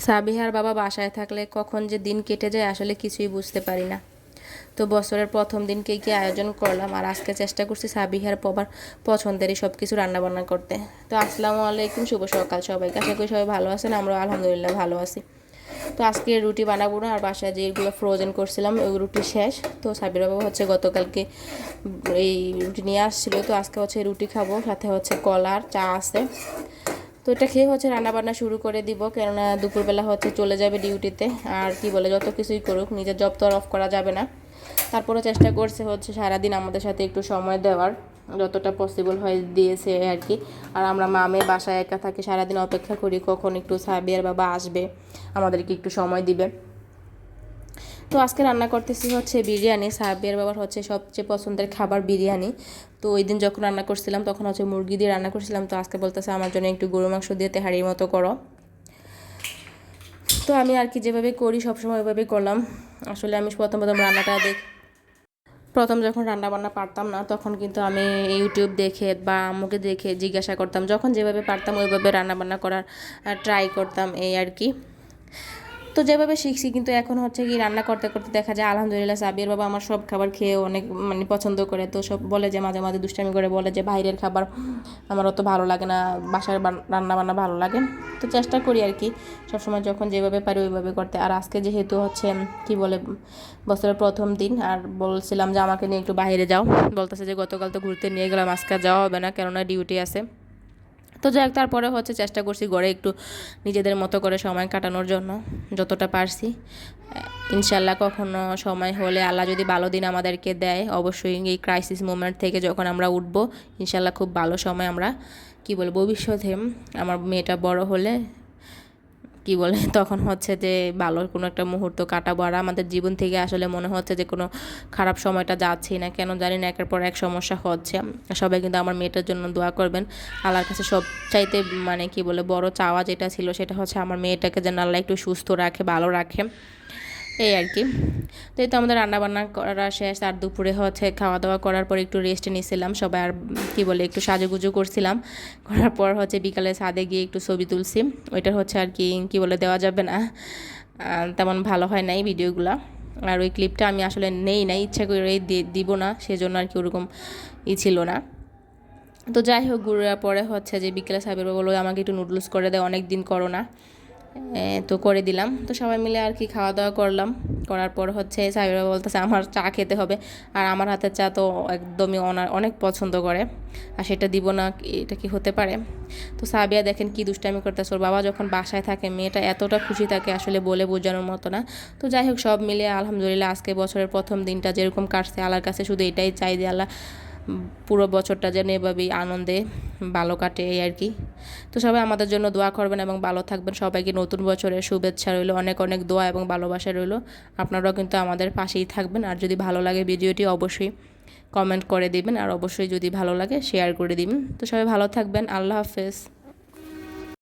সাবিহার বাবা বাসায় থাকলে কখন যে দিন কেটে যায় আসলে কিছুই বুঝতে পারি না। তো বছরের প্রথম দিনকে কি আয়োজন করলাম, আর আজকে চেষ্টা করছি সাবিহার বাবার পছন্দেরই সব কিছু রান্নাবান্না করতে। তো আসসালামু আলাইকুম, শুভ সকাল সবাইকে। আশা করি সবাই ভালো আছেন, আমরা আলহামদুলিল্লাহ ভালো আছি। তো আজকে রুটি বানাবো না, আর বাসায় যেগুলো ফ্রোজেন করছিলাম ওই রুটি শেষ। তো সাবির বাবা হচ্ছে গতকালকে এই রুটি নিয়ে আসছিলো, তো আজকে হচ্ছে রুটি খাবো, সাথে হচ্ছে কলার চা আছে। তো এটা খেয়ে হচ্ছে রান্নাবান্না শুরু করে দিব, কেননা দুপুরবেলা হচ্ছে চলে যাবে ডিউটিতে। আর কি বলে, যত কিছুই করুক নিজের জব তো আর অফ করা যাবে না। তারপরে চেষ্টা করছে হচ্ছে সারাদিন আমাদের সাথে একটু সময় দেওয়ার, যতটা পসিবল হয় দিয়েছে আর কি। আর আমরা মামে বাসায় একা থাকি, সারাদিন অপেক্ষা করি কখন একটু সাবিয়ার বাবা আসবে, আমাদেরকে একটু সময় দিবে। তো আজকে রান্না করতেছি হচ্ছে বিরিয়ানি। সাবিয়ার বাবার হচ্ছে সবচেয়ে পছন্দের খাবার বিরিয়ানি। তো ওই দিন যখন রান্না করছিলাম তখন হচ্ছে মুরগি দিয়ে রান্না করছিলাম, তো আজকে বলতেছে আমার জন্য একটু গরু মাংস দিয়ে তেহারির মতো করো। তো আমি আর কি যেভাবে করি সবসময় ওইভাবেই করলাম। আসলে আমি প্রথম রান্নাটা প্রথম যখন রান্না বান্না পারতাম না, তখন কিন্তু আমি ইউটিউব দেখে বা আম্মুকে দেখে জিজ্ঞাসা করতাম, যখন যেভাবে পারতাম ওইভাবে রান্না বান্না করার ট্রাই করতাম, এই আর কি। তো যেভাবে শিখছি, কিন্তু এখন হচ্ছে কি রান্না করতে করতে দেখা যায় আলহামদুলিল্লাহ সাবির বাবা আমার সব খাবার খেয়ে অনেক পছন্দ করে। তো সব বলে যে মাঝে মাঝে দুষ্টামি করে বলে যে বাইরের খাবার আমার অত ভালো লাগে না, বাসার রান্না বান্না ভালো লাগে। তো চেষ্টা করি আর কি সবসময় যখন যেভাবে পারি ওইভাবে করতে। আর আজকে যেহেতু হচ্ছে কি বলে বছরের প্রথম দিন, আর বলছিলাম যে আমাকে নিয়ে একটু বাইরে যাও, বলতেছে যে গতকাল তো ঘুরতে নিয়ে গেলাম, আজকে যাওয়া হবে না কেননা ডিউটি আছে। তো যাই হোক, তারপরে হচ্ছে চেষ্টা করছি ঘরে একটু নিজেদের মতো করে সময় কাটানোর জন্য যতটা পারছি। ইনশাল্লাহ কখনো সময় হলে আল্লাহ যদি ভালো দিন আমাদেরকে দেয়, অবশ্যই এই ক্রাইসিস মোমেন্ট থেকে যখন আমরা উঠবো, ইনশাল্লাহ খুব ভালো সময় আমরা কি বলবো ভবিষ্যতে আমার মেয়েটা বড় হলে কি বলে তখন হচ্ছে যে ভালো কোনো একটা মুহূর্ত কাটাবো। আর আমাদের জীবন থেকে আসলে মনে হচ্ছে যে কোনো খারাপ সময়টা যাচ্ছেই না, কেন জানি না, একের পর এক সমস্যা হচ্ছে। সবাই কিন্তু আমার মেয়েটার জন্য দোয়া করবেন। আল্লাহর কাছে সব চাইতে কি বলে বড় চাওয়া যেটা ছিল সেটা হচ্ছে আমার মেয়েটাকে যেন আল্লাহ একটু সুস্থ রাখে, ভালো রাখে, এই আর কি। তো এই তো আমাদের রান্নাবান্না করা শেষ। আর দুপুরে হচ্ছে খাওয়া দাওয়া করার পর একটু রেস্ট নিয়েছিলাম সবাই, আর কি বলে একটু সাজুগুজু করছিলাম। করার পর হচ্ছে বিকালে ছাদে গিয়ে একটু ছবি তুলছি। ওইটার হচ্ছে আর কি বলে দেওয়া যাবে না, তেমন ভালো হয় নাই ভিডিওগুলো। আর ওই ক্লিপটা আমি আসলে নেই না, ইচ্ছা করে দিব না, সেজন্য আর কি ওরকম ছিল না। তো যাই হোক, ঘুরার পরে হচ্ছে যে বিকেলে সাহেবের বললো আমাকে একটু নুডলস করে দেয়, অনেক দিন করো না। তো করে দিলাম। তো সবাই মিলে আর কি খাওয়া দাওয়া করলাম। করার পর হচ্ছে সাহেবরা বলতেছে আমার চা খেতে হবে, আর আমার হাতের চা তো একদমই অনেক পছন্দ করে, আর সেটা দিব না এটা কি হতে পারে। তো সাবিয়া দেখেন কি দুষ্টামি করতেছে, ওর বাবা যখন বাসায় থাকে মেয়েটা এতটা খুশি থাকে আসলে বলে বোঝানোর মতো না। তো যাই হোক, সব মিলে আলহামদুলিল্লাহ আজকে বছরের প্রথম দিনটা যেরকম কাটছে, আল্লাহর কাছে শুধু এটাই চাই যে আল্লাহ পুরো বছরটা যেন এভাবেই আনন্দে ভালো কাটে, এই আর কি। তো সবাই আমাদের জন্য দোয়া করবেন এবং ভালো থাকবেন। সবাইকে নতুন বছরের শুভেচ্ছা রইল, অনেক অনেক দোয়া এবং ভালোবাসা রইল। আপনারাও কিন্তু আমাদের পাশেই থাকবেন। আর যদি ভালো লাগে ভিডিওটি অবশ্যই কমেন্ট করে দিবেন, আর অবশ্যই যদি ভালো লাগে শেয়ার করে দিবেন। তো সবাই ভালো থাকবেন, আল্লাহ হাফেজ।